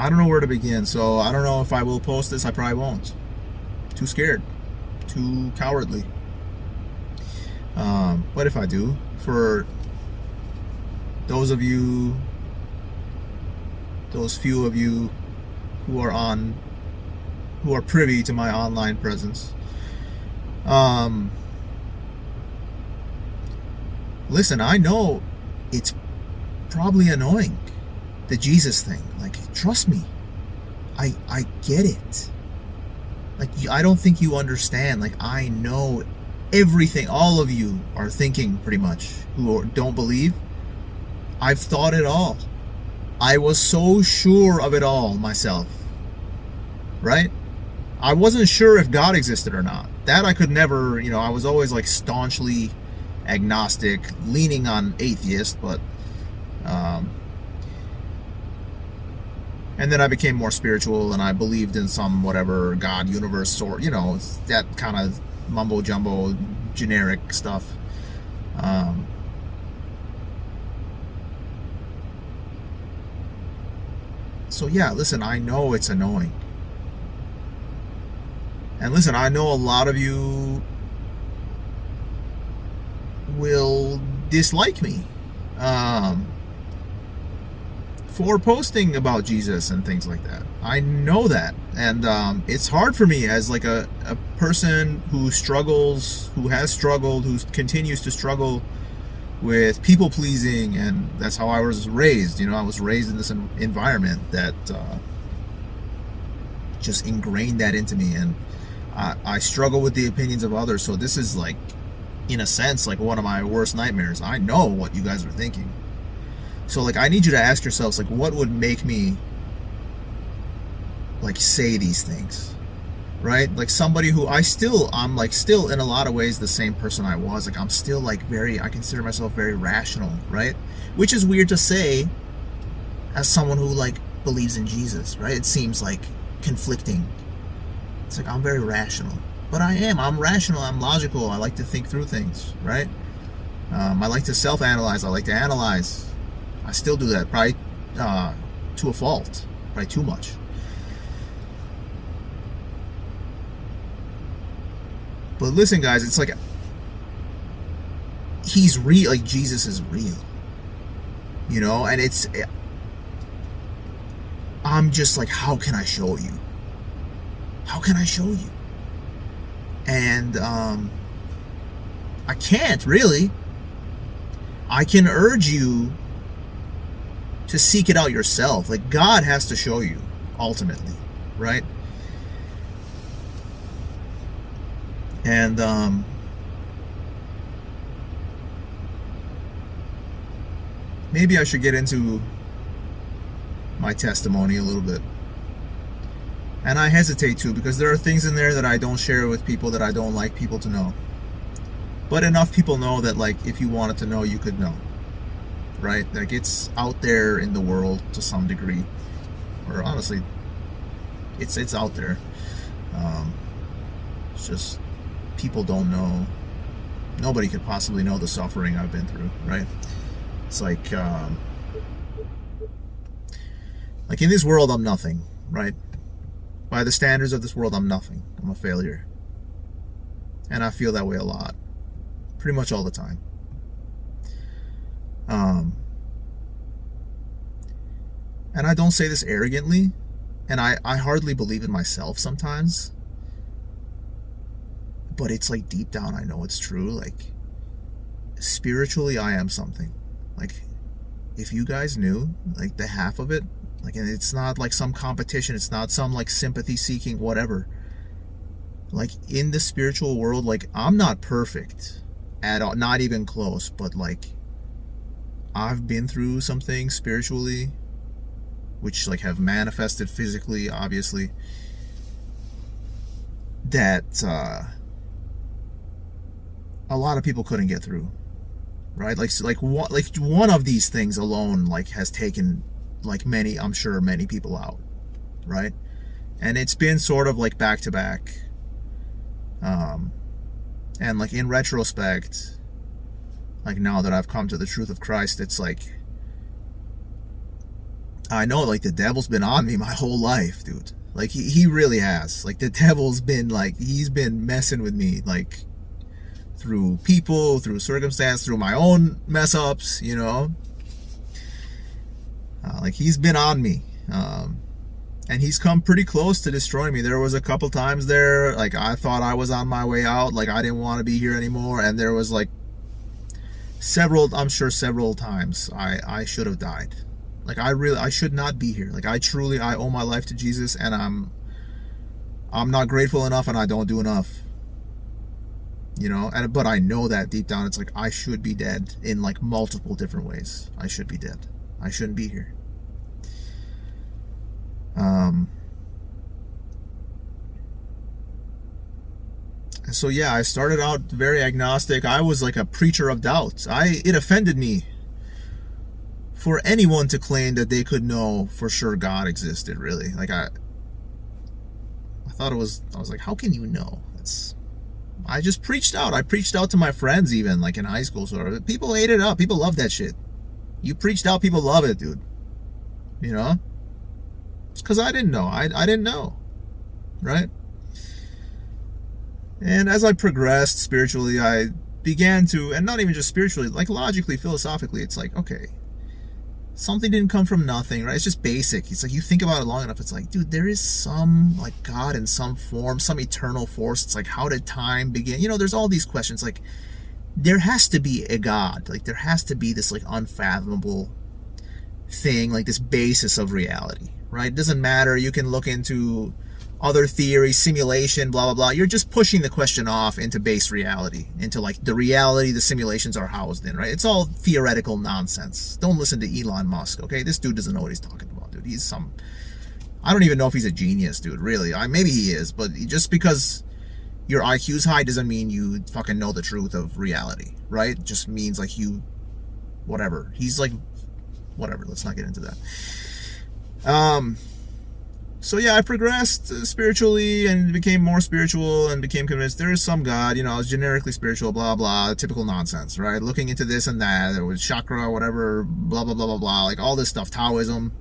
I don't know where to begin. So I don't know if I will post this. I probably won't. Too scared. Too cowardly. But if I do, for those of you, those few of you who are privy to my online presence, listen, I know it's probably annoying, the Jesus thing. Like, trust me, I get it. Like, I don't think you understand. Like, I know everything all of you are thinking, pretty much, who don't believe. I've thought it all. I was so sure of it all myself, right? I wasn't sure if God existed or not. That I could never, I was always like staunchly agnostic, leaning on atheist, but and then I became more spiritual, and I believed in some whatever God, universe, or that kind of mumbo jumbo generic stuff. So yeah, listen, I know it's annoying. And listen, I know a lot of you will dislike me for posting about Jesus and things like that. I know that. And it's hard for me as like a person who struggles, who has struggled, who continues to struggle with people pleasing, and that's how I was raised. I was raised in this environment that just ingrained that into me, and I struggle with the opinions of others. So this is like, in a sense, like one of my worst nightmares. I know what you guys are thinking. So like, I need you to ask yourselves, like, what would make me like say these things, right? Like somebody who I'm still in a lot of ways the same person I was. Like, I'm still like I consider myself very rational, right? Which is weird to say as someone who like believes in Jesus, right? It seems like conflicting. It's like, I'm very rational, but I'm rational, I'm logical, I like to think through things, right? I like to self-analyze, I like to analyze. I still do that, probably to a fault, probably too much. But listen, guys, it's like, he's real. Like, Jesus is real, and I'm just like, how can I show you? How can I show you? And I can't really. I can urge you to seek it out yourself. Like, God has to show you ultimately, right? And maybe I should get into my testimony a little bit. And I hesitate to, because there are things in there that I don't share with people that I don't like people to know. But enough people know that, like, if you wanted to know, you could know, right? Like, it's out there in the world to some degree, or honestly, it's out there. It's just people don't know. Nobody could possibly know the suffering I've been through, right? It's like in this world, I'm nothing, right? By the standards of this world, I'm nothing. I'm a failure. And I feel that way a lot. Pretty much all the time. And I don't say this arrogantly, and I hardly believe it myself sometimes. But it's like, deep down, I know it's true. Like, spiritually, I am something. Like, if you guys knew, like, the half of it, like, and it's not like some competition, it's not some like sympathy seeking whatever. Like, in the spiritual world, like, I'm not perfect at all, not even close, but like, I've been through some things spiritually which like have manifested physically, obviously, that a lot of people couldn't get through, right? Like one of these things alone like has taken like I'm sure many people out, right? And it's been sort of like back to back. And like in retrospect, like now that I've come to the truth of Christ, it's like I know, like, the devil's been on me my whole life, dude. Like, he really has. Like, the devil's been, like, he's been messing with me, like, through people, through circumstance, through my own mess ups, you know. Like, he's been on me. And he's come pretty close to destroying me. There was a couple times there, like, I thought I was on my way out, like, I didn't want to be here anymore. And there was, like, I'm sure several times I should have died. Like, I should not be here. Like, I owe my life to Jesus, and I'm not grateful enough, and I don't do enough. You know, but I know that deep down, it's like, I should be dead in, like, multiple different ways. I should be dead. I shouldn't be here. And so, yeah, I started out very agnostic. I was like a preacher of doubts. It offended me for anyone to claim that they could know for sure God existed, really. Like, I thought I was like, how can you know? I just preached out. I preached out to my friends, even, like, in high school. So people ate it up. People love that shit. You preached out, people love it, dude. You know? It's because I didn't know. I didn't know. Right? And as I progressed spiritually, I began to, and not even just spiritually, like, logically, philosophically, it's like, okay, something didn't come from nothing, right? It's just basic. It's like, you think about it long enough, it's like, dude, there is some, like, God in some form, some eternal force. It's like, how did time begin? You know, there's all these questions. Like, there has to be a God. Like, there has to be this, like, unfathomable thing, like this basis of reality, right? It doesn't matter. You can look into other theories, simulation, blah, blah, blah. You're just pushing the question off into base reality, into, like, the reality the simulations are housed in, right? It's all theoretical nonsense. Don't listen to Elon Musk, okay? This dude doesn't know what he's talking about, dude. I don't even know if he's a genius, dude, really. Maybe he is, but just because your IQ's high doesn't mean you fucking know the truth of reality, right? It just means, like, whatever. He's like, whatever. Let's not get into that. So, yeah, I progressed spiritually and became more spiritual and became convinced there is some God. You know, I was generically spiritual, blah, blah, typical nonsense, right? Looking into this and that. There was chakra, whatever, blah, blah, blah, blah, blah. Like, all this stuff, Taoism,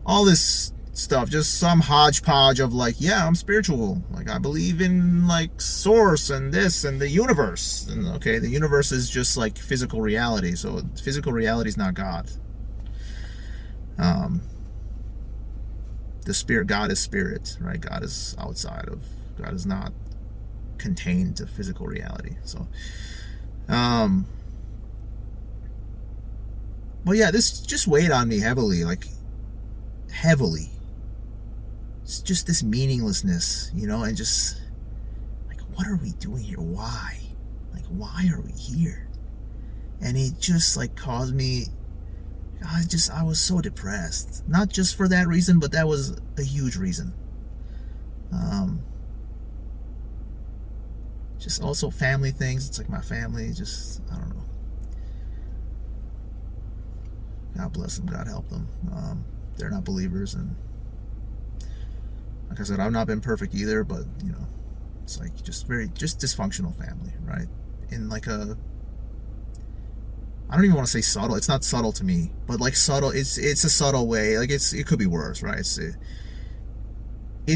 all this stuff, just some hodgepodge of, like, yeah, I'm spiritual. Like, I believe in, like, source and this and the universe. And, okay, the universe is just, like, physical reality. So physical reality is not God. God is spirit, right? God is God is not contained to physical reality. So, but yeah, this just weighed on me heavily, like, heavily. It's just this meaninglessness, you know, and just, like, what are we doing here? Why? Like, why are we here? And it just, like, caused me, I was so depressed. Not just for that reason, but that was a huge reason. Just also family things. It's like my family, just, I don't know. God bless them. God help them. They're not believers, and like I said, I've not been perfect either, but, you know, it's like just dysfunctional family, right? In, like, I don't even want to say subtle. It's not subtle to me, but, like, subtle. It's a subtle way. Like, it could be worse, right? It's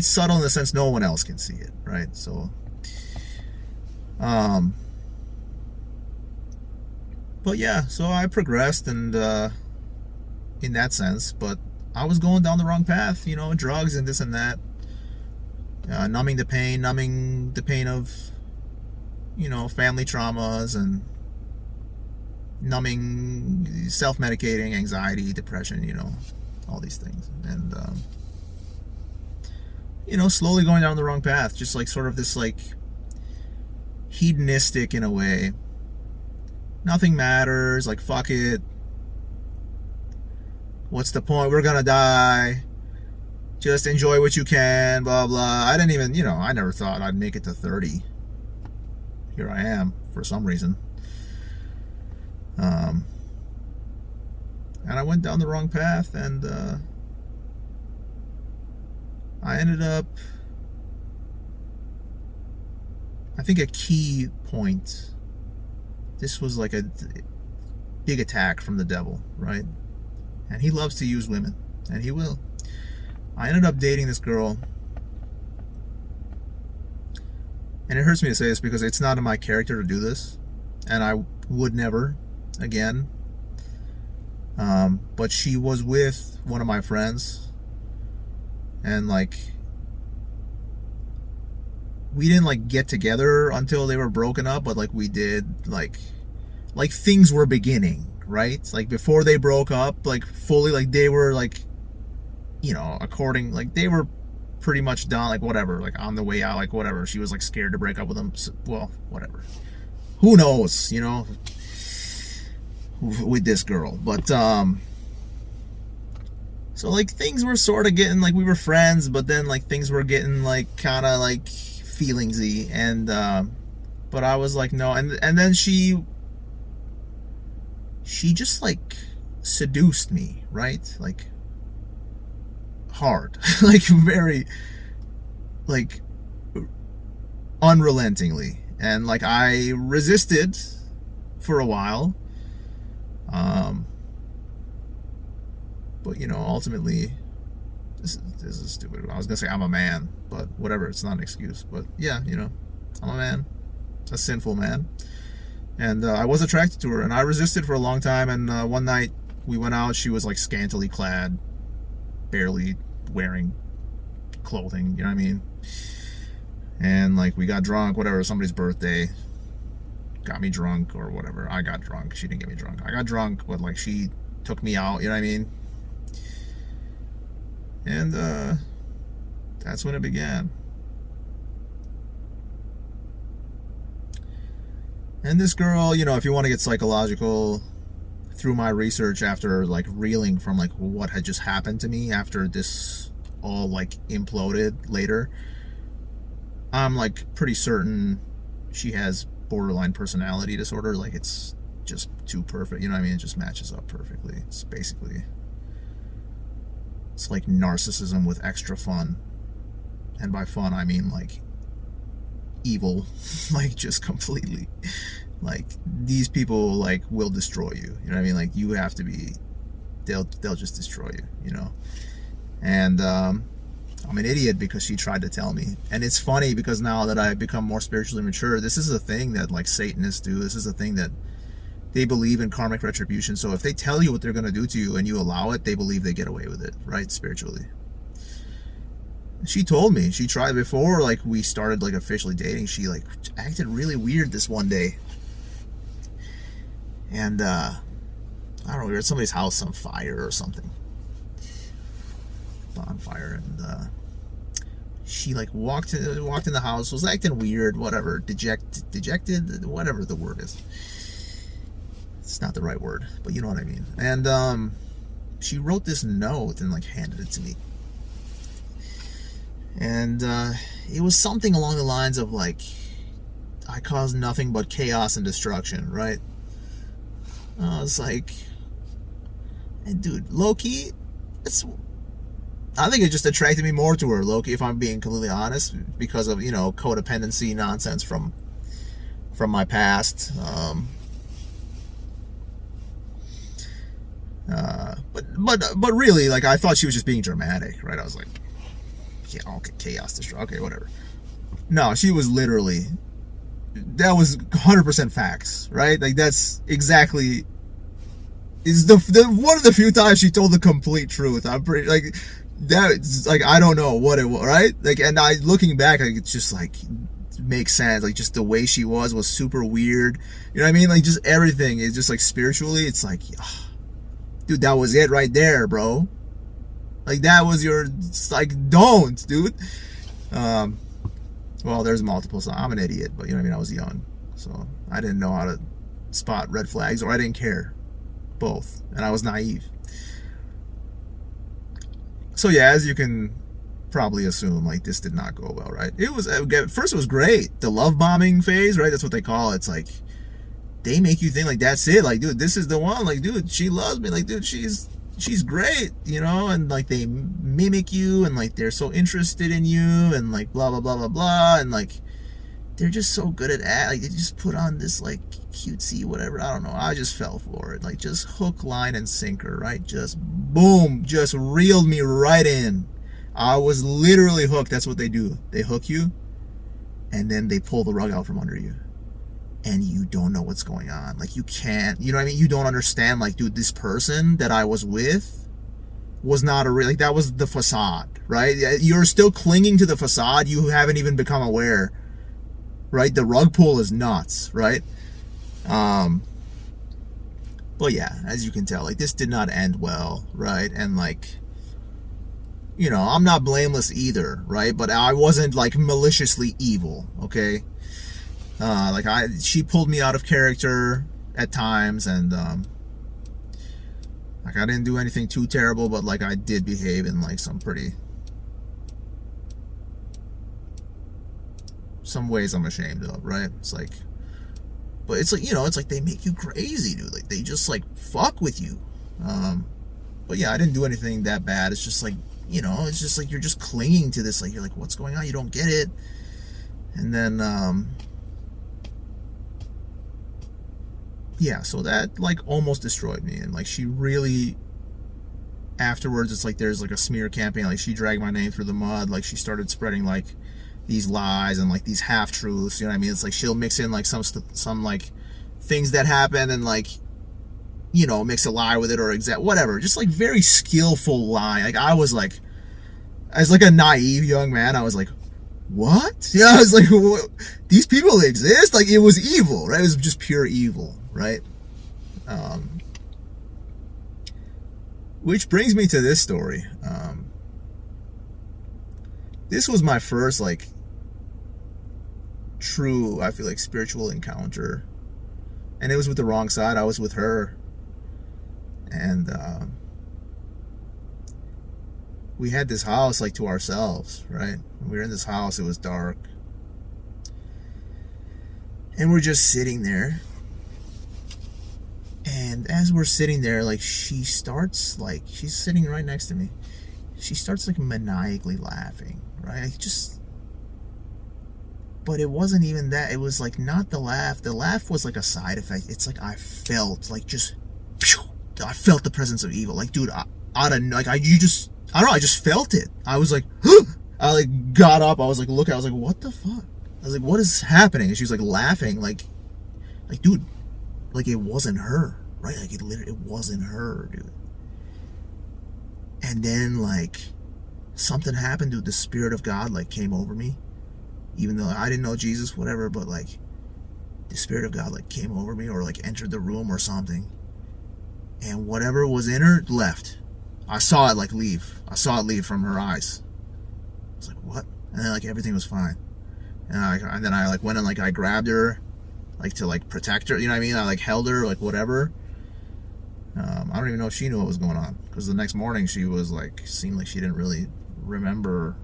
subtle in the sense no one else can see it, right? So, but yeah, so I progressed, and in that sense, but I was going down the wrong path, you know, drugs and this and that, numbing the pain of, you know, family traumas, and numbing, self-medicating, anxiety, depression, you know, all these things. And, you know, slowly going down the wrong path, just, like, sort of this, like, hedonistic in a way. Nothing matters, like, fuck it. What's the point? We're gonna die. Just enjoy what you can, blah, blah. I didn't even, you know, I never thought I'd make it to 30. Here I am, for some reason. And I went down the wrong path, and I ended up, I think, a key point. This was like a big attack from the devil, right? And he loves to use women. And he will. I ended up dating this girl. And it hurts me to say this because it's not in my character to do this. And I would never again. But she was with one of my friends. And like, we didn't like get together until they were broken up, but like we did like things were beginning, right? Like before they broke up, like fully, like they were like, you know, according, like they were pretty much done, like whatever, like on the way out, like whatever. She was like scared to break up with him. So, well, whatever. Who knows, you know, with this girl. But so like things were sort of getting, like we were friends, but then like things were getting like kind of like feelingsy, and but I was like no, and then she just like seduced me, right? Like hard, like very, like unrelentingly, and like I resisted for a while, but you know, ultimately, this is stupid. I was gonna say I'm a man, but whatever, it's not an excuse. But yeah, you know, I'm a man, a sinful man, and I was attracted to her, and I resisted for a long time. And one night we went out. She was like scantily clad, barely wearing clothing, you know what I mean? And like we got drunk, whatever, somebody's birthday, got me drunk or whatever. I got drunk, she didn't get me drunk. I got drunk, but like she took me out, you know what I mean? And that's when it began. And this girl, you know, if you want to get psychological, through my research, after like reeling from like what had just happened to me after this all like imploded later, I'm like pretty certain she has borderline personality disorder. Like it's just too perfect, you know what I mean? It just matches up perfectly. It's basically, it's like narcissism with extra fun. And by fun I mean like evil. Like just completely, like these people like will destroy you, you know what I mean? Like you have to be, they'll just destroy you, you know? And I'm an idiot because she tried to tell me. And it's funny because now that I've become more spiritually mature, this is a thing that like Satanists do. This is a thing that they believe in, karmic retribution. So if they tell you what they're going to do to you and you allow it, they believe they get away with it, right? Spiritually. She told me, she tried before like we started like officially dating, she like acted really weird this one day. And I don't know, we were at somebody's house on fire or something. Bonfire, and she like walked in the house, was acting weird, whatever, dejected, whatever the word is. It's not the right word, but you know what I mean. And she wrote this note and like handed it to me. And it was something along the lines of like, I caused nothing but chaos and destruction, right? I was like, and dude, low-key, I think it just attracted me more to her, low-key, if I'm being completely honest, because of, you know, codependency nonsense from my past. But really, like, I thought she was just being dramatic, right? I was like, yeah, okay, chaos, destruction, okay, whatever. No, she was literally, that was 100% facts, right? Like, that's exactly, is the one of the few times she told the complete truth. I'm pretty, like, that's, like, I don't know what it was, right? Like, and I, looking back, like, it's just, like, makes sense. Like, just the way she was super weird. You know what I mean? Like, just everything is just, like, spiritually, it's like, ugh, dude, that was it right there, bro. Like, that was your, like, don't, dude. Well, there's multiple, so I'm an idiot, but you know what I mean? I was young, so I didn't know how to spot red flags, or I didn't care. Both. And I was naive. So yeah, as you can probably assume, like, this did not go well, right? It was, at first it was great. The love bombing phase, right? That's what they call it. It's like, they make you think, like, that's it. Like, dude, this is the one. Like, dude, she loves me. Like, dude, she's great, you know? And, like, they mimic you, and, like, they're so interested in you, and, like, blah, blah, blah, blah, blah. And, like, they're just so good at like they just put on this like cutesy whatever. I don't know. I just fell for it. Like just hook, line, and sinker, right? Just boom, just reeled me right in. I was literally hooked. That's what they do. They hook you, and then they pull the rug out from under you, and you don't know what's going on. Like you can't, you know what I mean? You don't understand. Like, dude, this person that I was with was not a real, like that was the facade, right? You're still clinging to the facade. You haven't even become aware, right? The rug pull is nuts, right? But yeah, as you can tell, like this did not end well, right? And like, you know, I'm not blameless either, right? But I wasn't like maliciously evil, okay? Like she pulled me out of character at times, and like I didn't do anything too terrible, but like I did behave in like some ways I'm ashamed of, right? It's like, but it's like, you know, it's like they make you crazy, dude. Like they just like fuck with you. But yeah, I didn't do anything that bad. It's just like, you know, it's just like you're just clinging to this, like you're like, what's going on? You don't get it. And then yeah, so that like almost destroyed me. And like she really, afterwards, it's like there's like a smear campaign. Like she dragged my name through the mud. Like she started spreading like these lies and like these half-truths, you know what I mean? It's like she'll mix in like some like things that happen and like, you know, mix a lie with it or whatever. Just like very skillful lying. Like I was like, as like a naive young man, I was like, what? Yeah, I was like, what? These people exist? Like it was evil, right? It was just pure evil, right? Which brings me to this story. This was my first like true, I feel like, spiritual encounter, and it was with the wrong side. I was with her, and we had this house like to ourselves, right? We were in this house. It was dark, and we're just sitting there. And as we're sitting there, like she starts, like she's sitting right next to me. She starts like maniacally laughing, right? But it wasn't even that. It was like not the laugh. The laugh was like a side effect. It's like I felt like just, I felt the presence of evil. Like, dude, I don't know. Like I just felt it. I was like, I like got up. I was like looking. I was like, what the fuck? I was like, what is happening? And she was like laughing, like, dude, like it wasn't her, right? Like it wasn't her, dude. And then like something happened, dude. The Spirit of God like came over me, even though I didn't know Jesus, whatever. But like the Spirit of God like came over me, or like entered the room or something, and whatever was in her left. I saw it like leave. I saw it leave from her eyes. I was like, what? And then like everything was fine. And then I like went and like I grabbed her, like to like protect her. You know what I mean? I like held her, like whatever. I don't even know if she knew what was going on, because the next morning she was like, seemed like she didn't really remember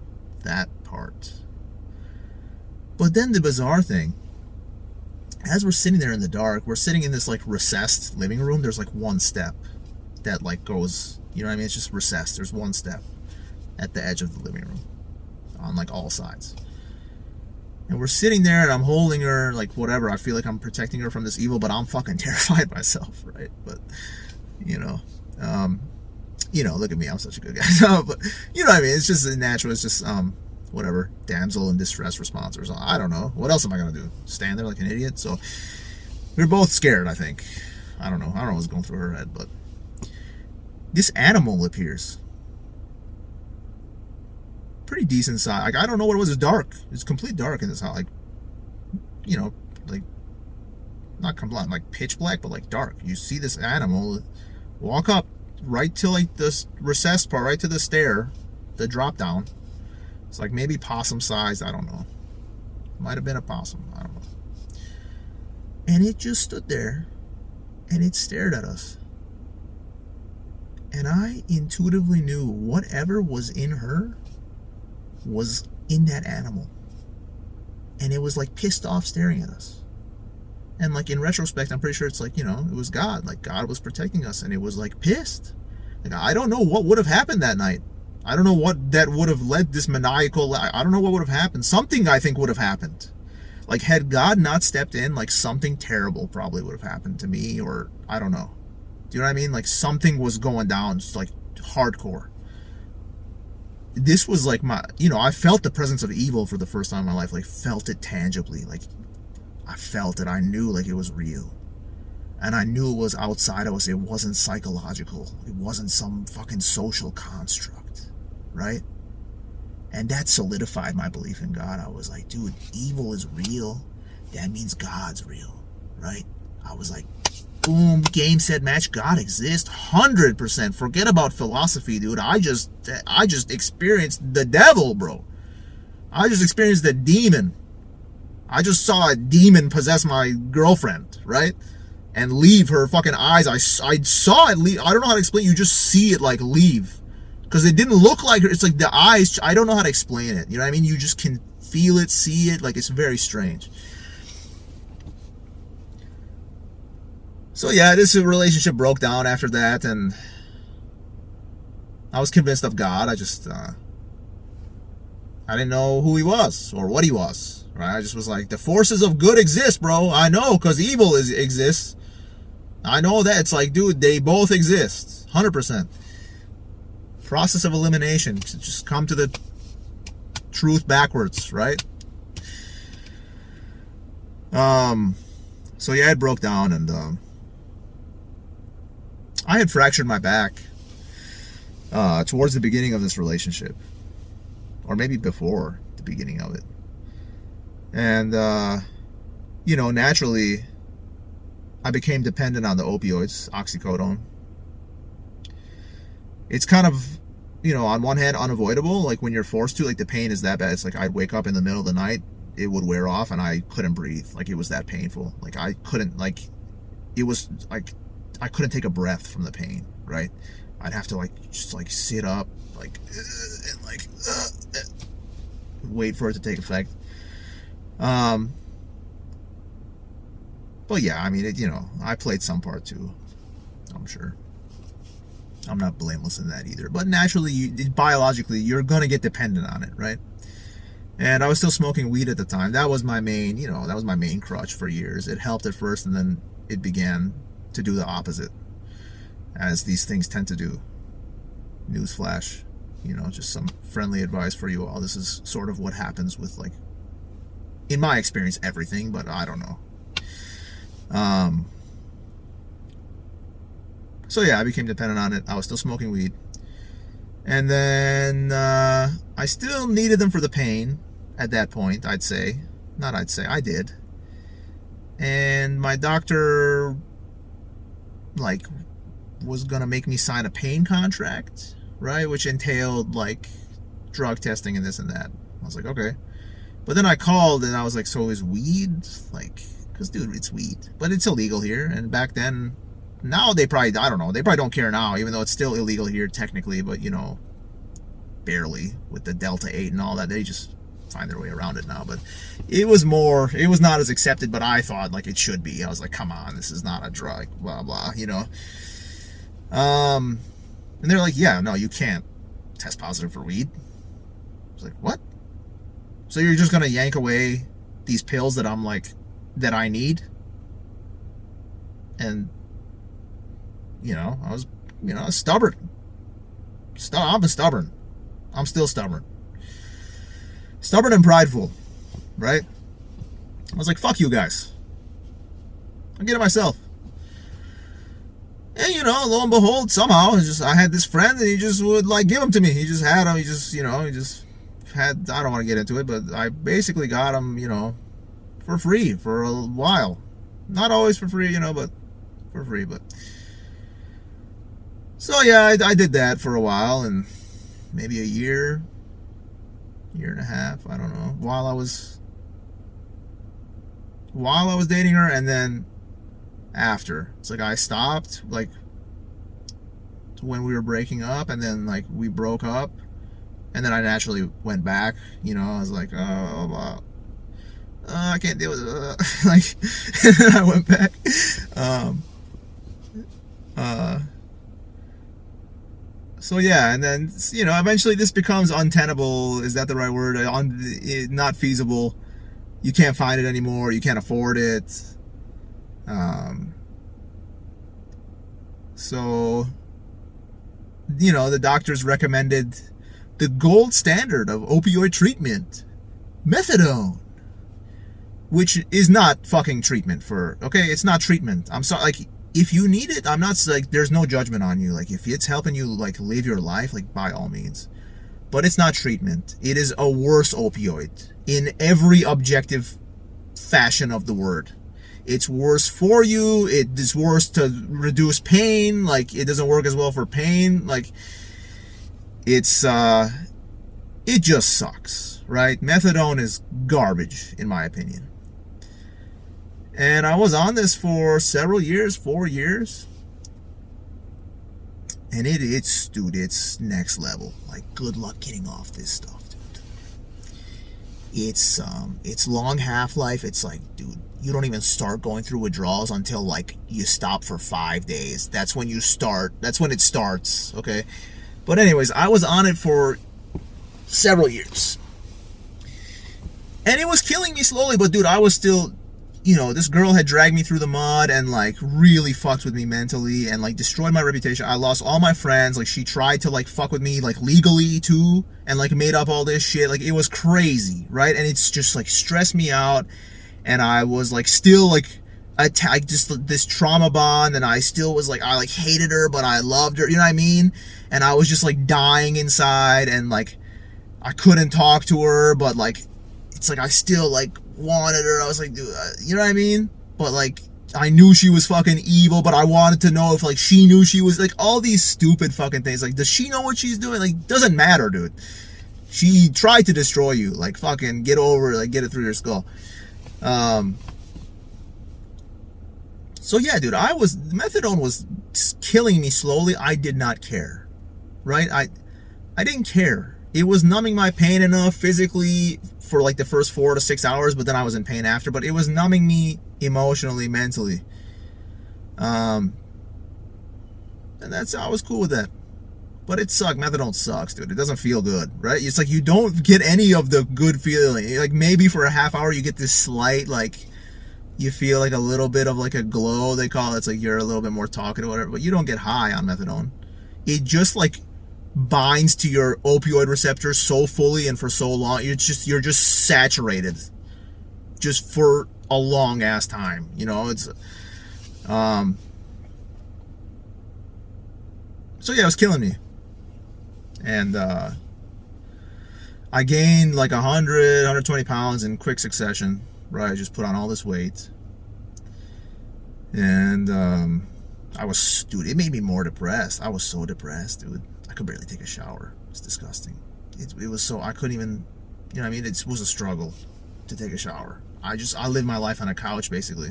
that part. But then the bizarre thing, as we're sitting there in the dark, we're sitting in this like recessed living room. There's like one step that like goes, you know what I mean? It's just recessed. There's one step at the edge of the living room on like all sides. And we're sitting there and I'm holding her, like whatever. I feel like I'm protecting her from this evil, but I'm fucking terrified myself, right? But, you know, look at me. I'm such a good guy. But, you know what I mean? It's just natural. It's just, whatever, damsel in distress response or something. I don't know. What else am I going to do? Stand there like an idiot? So we were both scared, I think. I don't know what's going through her head, but this animal appears. Pretty decent size. Like I don't know what it was. It's dark. It's complete dark in this house. Like, you know, like not complete, like pitch black, but like dark. You see this animal walk up right to like this recessed part, right to the stair, the drop down. It's like maybe possum sized. I don't know. Might have been a possum. I don't know. And it just stood there, and it stared at us. And I intuitively knew whatever was in her was in that animal, and it was like pissed off staring at us. And like in retrospect, I'm pretty sure it's like, you know, it was God. Like God was protecting us, and it was like pissed. Like I don't know what would have happened that night. I don't know what that would have led this maniacal. I don't know what would have happened. Something I think would have happened. Like, had God not stepped in, like, something terrible probably would have happened to me, or I don't know. Do you know what I mean? Like, something was going down, just like hardcore. This was like my, I felt the presence of evil for the first time in my life. Like, felt it tangibly. Like, I felt it. I knew, like, it was real. And I knew it was outside of us. It wasn't psychological. It wasn't some fucking social construct, right? And that solidified my belief in God. I was like, dude, evil is real. That means God's real, right? I was like, boom, game, set, match. God exists, 100%. Forget about philosophy, dude. I just experienced the devil, bro. I just experienced the demon. I just saw a demon possess my girlfriend, right? And leave her fucking eyes. I saw it leave. I don't know how to explain. You just see it, like, leave. Because it didn't look like her. It's like the eyes. I don't know how to explain it. You know what I mean? You just can feel it, see it. Like, it's very strange. So, yeah, this relationship broke down after that. And I was convinced of God. I didn't know who he was or what he was. Right? I just was like, the forces of good exist, bro. I know, because evil exists. I know that. It's like, dude, they both exist. 100%. Process of elimination. Just come to the truth backwards, right? So yeah, it broke down, and I had fractured my back towards the beginning of this relationship, or maybe before the beginning of it. And naturally, I became dependent on the opioids, Oxycodone. It's kind of, on one hand, unavoidable. Like, when you're forced to, like, the pain is that bad. It's like I'd wake up in the middle of the night, it would wear off, and I couldn't breathe. Like, it was that painful. Like, I couldn't, like, it was like I couldn't take a breath from the pain, right? I'd have to, like, just, like, sit up, like, and, like, wait for it to take effect. But yeah, I mean, I played some part too, I'm sure. I'm not blameless in that either. But naturally, biologically, you're going to get dependent on it, right? And I was still smoking weed at the time. That was my main, that was my main crutch for years. It helped at first, and then it began to do the opposite, as these things tend to do. Newsflash, just some friendly advice for you all. This is sort of what happens with, like, in my experience, everything, but I don't know. So yeah, I became dependent on it. I was still smoking weed. And then I still needed them for the pain at that point, I'd say. Not I'd say, I did. And my doctor, like, was going to make me sign a pain contract, right? Which entailed, like, drug testing and this and that. I was like, okay. But then I called and I was like, so is weed? Like, because, dude, it's weed. But it's illegal here. And back then, now they probably, I don't know, they probably don't care now, even though it's still illegal here technically, but, barely, with the Delta 8 and all that. They just find their way around it now. But it was not as accepted, but I thought, like, it should be. I was like, come on, this is not a drug, blah, blah, And they're like, yeah, no, you can't test positive for weed. I was like, what? So you're just going to yank away these pills that I'm like, that I need? And, I was, stubborn. I'm stubborn. I'm still stubborn. Stubborn and prideful, right? I was like, fuck you guys. I'll get it myself. And, lo and behold, somehow, I had this friend, and he just would, like, give them to me. He just had them. He just had, I don't want to get into it, but I basically got them, for free for a while. Not always for free, but for free. But so yeah, I did that for a while, and maybe a year and a half, I don't know, while I was dating her. And then after, it's like I stopped, like, when we were breaking up, and then, like, we broke up, and then I naturally went back. I was like, I can't deal with it. Like, and then I went back. So yeah, and then, eventually this becomes untenable. Is that the right word? Not feasible. You can't find it anymore. You can't afford it. So, the doctors recommended the gold standard of opioid treatment, methadone, which is not fucking treatment okay? It's not treatment. I'm sorry, like, if you need it, I'm not, like, there's no judgment on you. Like, if it's helping you, like, live your life, like, by all means. But it's not treatment. It is a worse opioid in every objective fashion of the word. It's worse for you. It is worse to reduce pain. Like, it doesn't work as well for pain. Like, it just sucks, right? Methadone is garbage, in my opinion. And I was on this for several years, 4 years. And it's next level. Like, good luck getting off this stuff, dude. It's long half-life. It's like, dude, you don't even start going through withdrawals until, like, you stop for 5 days. That's when you start. That's when it starts, okay? But anyways, I was on it for several years. And it was killing me slowly, but dude, I was still, this girl had dragged me through the mud and, like, really fucked with me mentally and, like, destroyed my reputation. I lost all my friends. Like, she tried to, like, fuck with me, like, legally too, and, like, made up all this shit. Like, it was crazy, right? And it's just, like, stressed me out. And I was, like, still, like, just this trauma bond, and I still was, like, I, like, hated her, but I loved her, you know what I mean? And I was just, like, dying inside, and, like, I couldn't talk to her, but, like, it's like I still, like, wanted her. I was like, dude, you know what I mean? But, like, I knew she was fucking evil, but I wanted to know if, like, she knew she was, like, all these stupid fucking things. Like, does she know what she's doing? Like, doesn't matter, dude. She tried to destroy you. Like, fucking get over it. Like, get it through your skull. So yeah, dude, methadone was killing me slowly. I did not care, right? I didn't care. It was numbing my pain enough physically for, like, the first 4 to 6 hours, but then I was in pain after. But it was numbing me emotionally, mentally. And I was cool with that. But it sucked. Methadone sucks, dude. It doesn't feel good, right? It's like you don't get any of the good feeling. Like, maybe for a half hour you get this slight, like, you feel like a little bit of, like, a glow, they call it. It's like you're a little bit more talkative or whatever. But you don't get high on methadone. It just, like, binds to your opioid receptors so fully and for so long. You're just saturated just for a long ass time, it's so yeah, it was killing me. And I gained like 120 pounds in quick succession, right? I just put on all this weight. And dude, it made me more depressed. I was so depressed, dude. I could barely take a shower. It's disgusting. It was so, I couldn't even, you know what I mean? It was a struggle to take a shower. I lived my life on a couch, basically.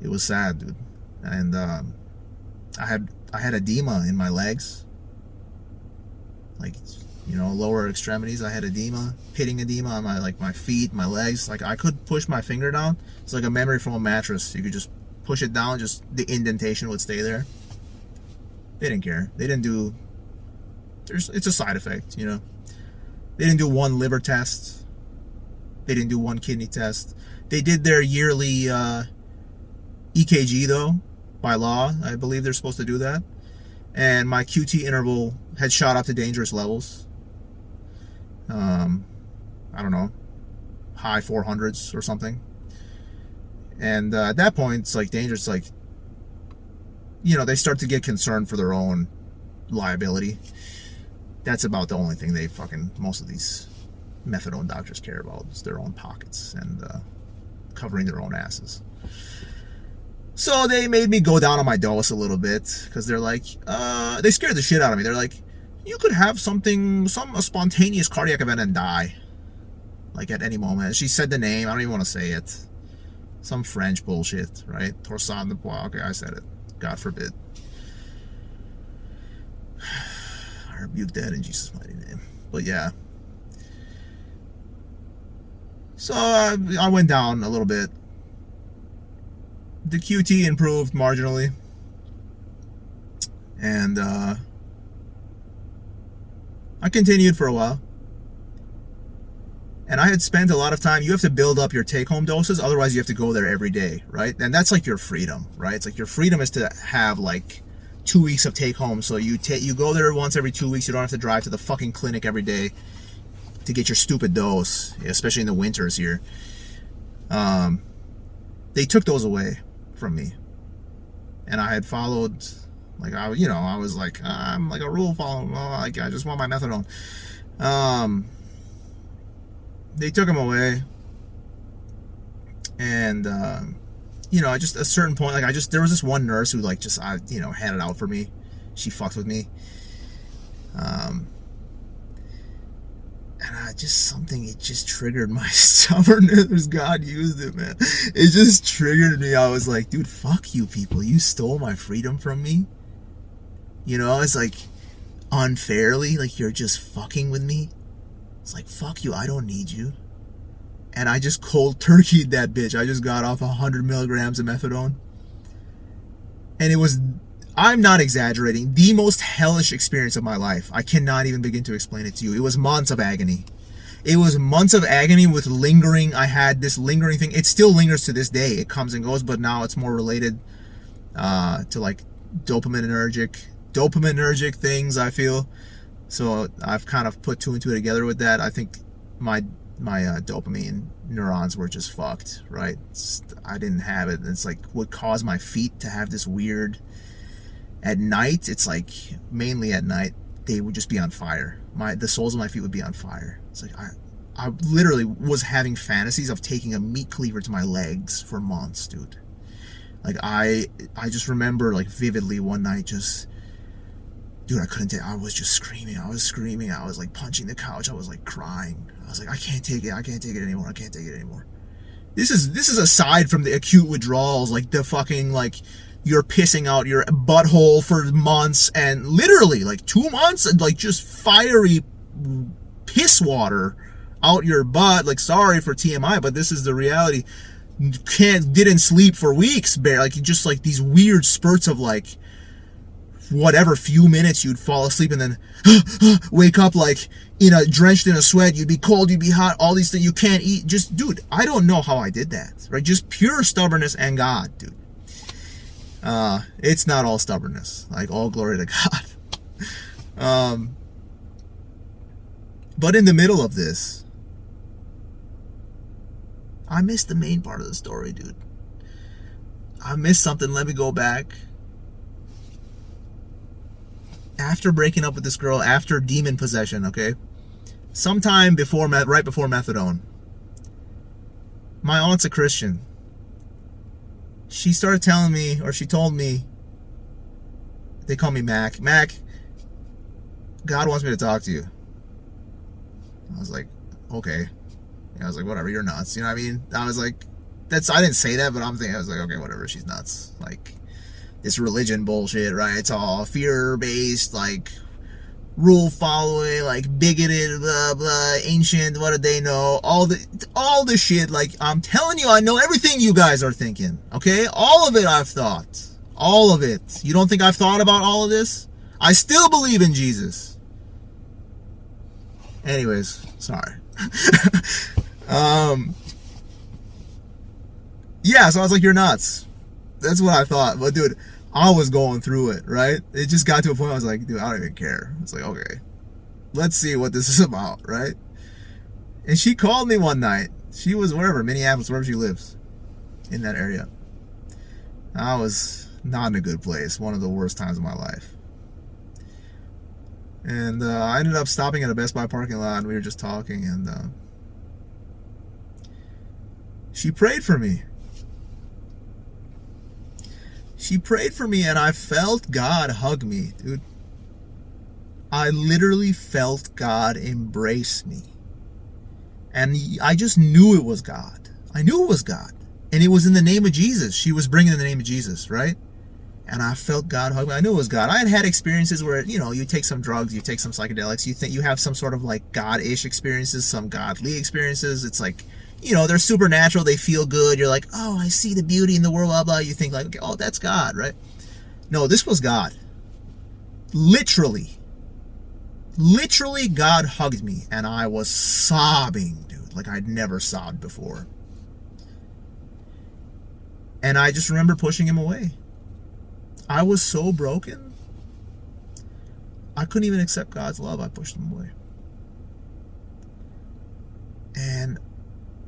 It was sad, dude. And I had edema in my legs. Like, lower extremities. I had edema, pitting edema on my feet, my legs. Like, I could push my finger down. It's like a memory from a mattress. You could just push it down, just the indentation would stay there. They didn't care. They didn't do... It's a side effect, They didn't do one liver test. They didn't do one kidney test. They did their yearly EKG, though, by law. I believe they're supposed to do that. And my QT interval had shot up to dangerous levels. I don't know, high 400s or something. And at that point, it's like dangerous. Like, they start to get concerned for their own liability. That's about the only thing most of these methadone doctors care about, is their own pockets and covering their own asses. So they made me go down on my dose a little bit, because they're like, they scared the shit out of me. They're like, you could have a spontaneous cardiac event and die, like, at any moment. She said the name. I don't even want to say it. Some French bullshit, right? Torsan de Bois. Okay, I said it. God forbid. I rebuke that in Jesus' mighty name. But yeah. So I went down a little bit. The QT improved marginally. And I continued for a while. And I had spent a lot of time. You have to build up your take-home doses, otherwise you have to go there every day, right? And that's like your freedom, right? It's like your freedom is to have like 2 weeks of take-home. So you go there once every 2 weeks. You don't have to drive to the fucking clinic every day to get your stupid dose, especially in the winters here. They took those away from me, and I had followed, like I was like, I'm like a rule follower. Like I just want my methadone. They took them away, and I just, at a certain point, like there was this one nurse who like just had it out for me. She fucked with me. And it just triggered my stubbornness. God used it, man. It just triggered me. I was like, dude, fuck you people. You stole my freedom from me. It's like unfairly, like you're just fucking with me. It's like, fuck you, I don't need you. And I just cold turkeyed that bitch. I just got off 100 milligrams of methadone. And it was, I'm not exaggerating, the most hellish experience of my life. I cannot even begin to explain it to you. It was months of agony. It was months of agony with lingering. I had this lingering thing. It still lingers to this day. It comes and goes, but now it's more related to like dopaminergic things, I feel. So I've kind of put two and two together with that. I think my dopamine neurons were just fucked, right? I didn't have it. It's like what caused my feet to have this weird, at night, it's like mainly at night, they would just be on fire. The soles of my feet would be on fire. It's like I literally was having fantasies of taking a meat cleaver to my legs for months, dude. Like I just remember like vividly one night just, dude, I couldn't take, I was just screaming. I was screaming. I was like punching the couch. I was like crying. I was like, I can't take it. I can't take it anymore. I can't take it anymore. This is aside from the acute withdrawals, like the fucking, like, you're pissing out your butthole for months, and literally like 2 months, and like just fiery piss water out your butt. Like, sorry for TMI, but this is the reality. Didn't sleep for weeks, like just like these weird spurts of like whatever few minutes you'd fall asleep and then wake up like drenched in a sweat. You'd be cold, you'd be hot, all these things. You can't eat. Just, dude, I don't know how I did that, right? Just pure stubbornness and God, dude. It's not all stubbornness, like all glory to God. But in the middle of this, I missed the main part of the story, dude. I missed something. Let me go back. After breaking up with this girl, after demon possession, okay, sometime before, right before methadone, my aunt's a Christian. She started telling me, or she told me, they call me Mac. Mac, God wants me to talk to you. I was like, okay. I was like, whatever, you're nuts. You know what I mean? I was like, I didn't say that, but I'm thinking, I was like, okay, whatever, she's nuts. Like, this religion bullshit, right? It's all fear-based, like, rule-following, like, bigoted, blah, blah, ancient, what did they know? All the shit, like, I'm telling you, I know everything you guys are thinking, okay? All of it I've thought. All of it. You don't think I've thought about all of this? I still believe in Jesus. Anyways, sorry. Yeah, so I was like, you're nuts. That's what I thought. But dude, I was going through it, right? It just got to a point I was like, dude, I don't even care. It's like, okay, let's see what this is about, right? And she called me one night. She was wherever, Minneapolis, wherever she lives, in that area. I was not in a good place. One of the worst times of my life. And I ended up stopping at a Best Buy parking lot, and we were just talking, and she prayed for me. She prayed for me, and I felt God hug me, dude. I literally felt God embrace me. And I just knew it was God. I knew it was God. And it was in the name of Jesus. She was bringing in the name of Jesus, right? And I felt God hug me. I knew it was God. I had experiences where, you take some drugs, you take some psychedelics, you think you have some sort of like God-ish experiences, some godly experiences. It's like, they're supernatural, they feel good. You're like, oh, I see the beauty in the world, blah, blah. You think like, okay, oh, that's God, right? No, this was God. Literally, God hugged me, and I was sobbing, dude. like I'd never sobbed before. And I just remember pushing him away. I was so broken. I couldn't even accept God's love. I pushed him away. And,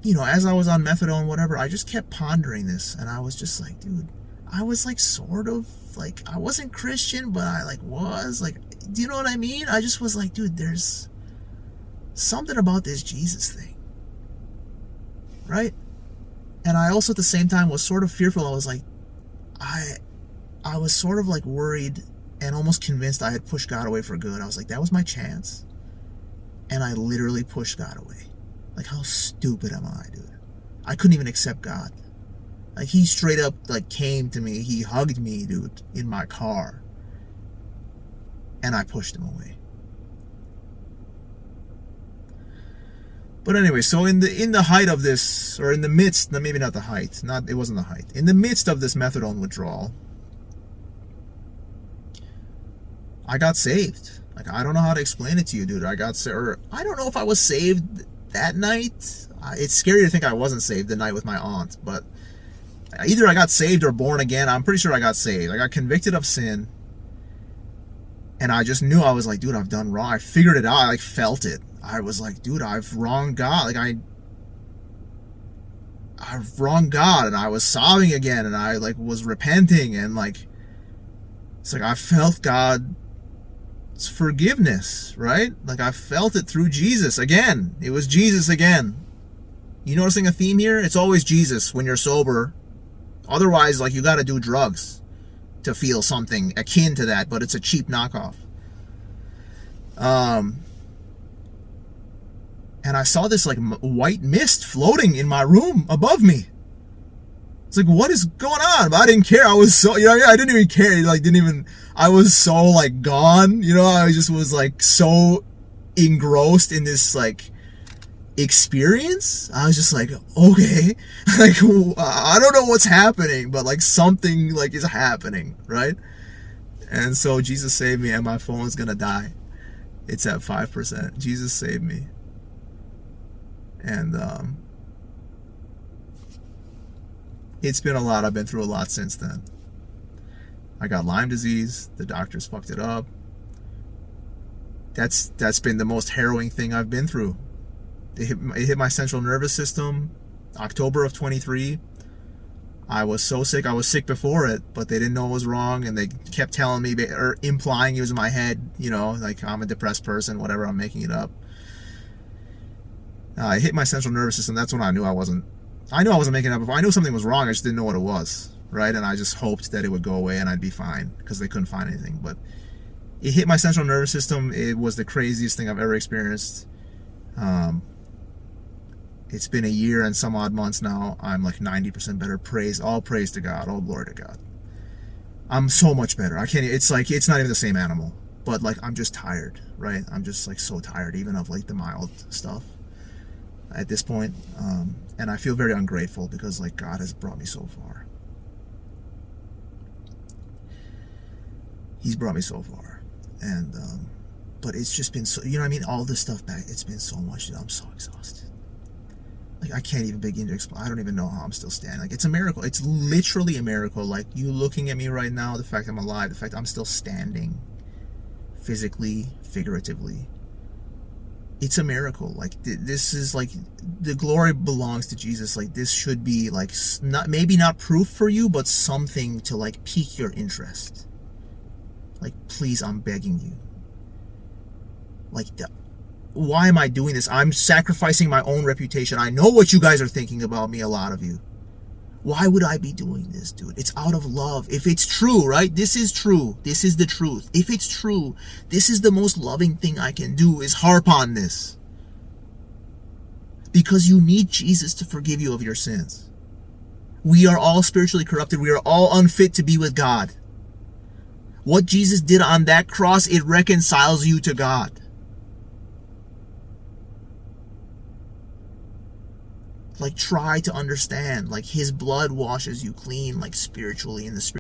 you know, as I was on methadone, whatever, I just kept pondering this. And I was just like, dude, I was like sort of like, I wasn't Christian, but I like was like, do you know what I mean? I just was like, dude, there's something about this Jesus thing. Right? And I also at the same time was sort of fearful. I was like, I was sort of like worried and almost convinced I had pushed God away for good. I was like, that was my chance. And I literally pushed God away. Like, how stupid am I, dude? I couldn't even accept God. Like, he straight up like came to me. He hugged me, dude, in my car. And I pushed him away. But anyway, so in the height of this, or in the midst, maybe not the height, it wasn't the height. In the midst of this methadone withdrawal, I got saved. Like, I don't know how to explain it to you, dude. I don't know if I was saved that night. It's scary to think I wasn't saved the night with my aunt, but either I got saved or born again. I'm pretty sure I got saved. I got convicted of sin, and I just knew, I was like, dude, I've done wrong. I figured it out. I like felt it. I was like, dude, I've wronged God. Like, I've wronged God, and I was sobbing again, and I like was repenting, and like, it's like I felt God's forgiveness, right? Like, I felt it through Jesus again. It was Jesus again. You noticing a theme here? It's always Jesus when you're sober. Otherwise, like, you got to do drugs to feel something akin to that, but it's a cheap knockoff. And I saw this like white mist floating in my room above me. It's like, what is going on? But I didn't care. I was so, you know, I didn't even care. Like, I was so like gone, you know, I just was like so engrossed in this like experience. I was just like, okay, like, I don't know what's happening, but like something like is happening, right? And so Jesus saved me, and my phone's gonna die. It's at 5%. Jesus saved me. And it's been a lot. I've been through a lot since then. I got Lyme disease. The doctors fucked it up. That's been the most harrowing thing I've been through. It hit my central nervous system October of 23. I was so sick. I was sick before it, but they didn't know it was wrong, and they kept telling me, or implying it was in my head, you know, like I'm a depressed person, whatever, I'm making it up. It hit my central nervous system. That's when I knew I wasn't making it up. I knew something was wrong. I just didn't know what it was, right? And I just hoped that it would go away and I'd be fine, because they couldn't find anything. But it hit my central nervous system. It was the craziest thing I've ever experienced. It's been a year and some odd months now. I'm like 90% better. All praise to God. All glory to God. I'm so much better. I can't. It's like, it's not even the same animal. But like, I'm just tired, right? I'm just like so tired, even of like the mild stuff at this point. And I feel very ungrateful, because like God has brought me so far. He's brought me so far. And but it's just been so, you know what I mean, all this stuff back, it's been so much, dude. I'm so exhausted. Like, I can't even begin to explain. I don't even know how I'm still standing. Like, it's a miracle. It's literally a miracle. Like, you looking at me right now, the fact I'm alive, the fact I'm still standing, physically, figuratively, it's a miracle. Like, this is like, the glory belongs to Jesus. Like, this should be like, maybe not proof for you, but something to like pique your interest. Like, please, I'm begging you. Like, why am I doing this? I'm sacrificing my own reputation. I know what you guys are thinking about me, a lot of you. Why would I be doing this, dude? It's out of love. If it's true, right? This is true. This is the truth. If it's true, this is the most loving thing I can do, is harp on this. Because you need Jesus to forgive you of your sins. We are all spiritually corrupted. We are all unfit to be with God. What Jesus did on that cross, it reconciles you to God. Like, try to understand. Like, his blood washes you clean, like, spiritually in the spirit.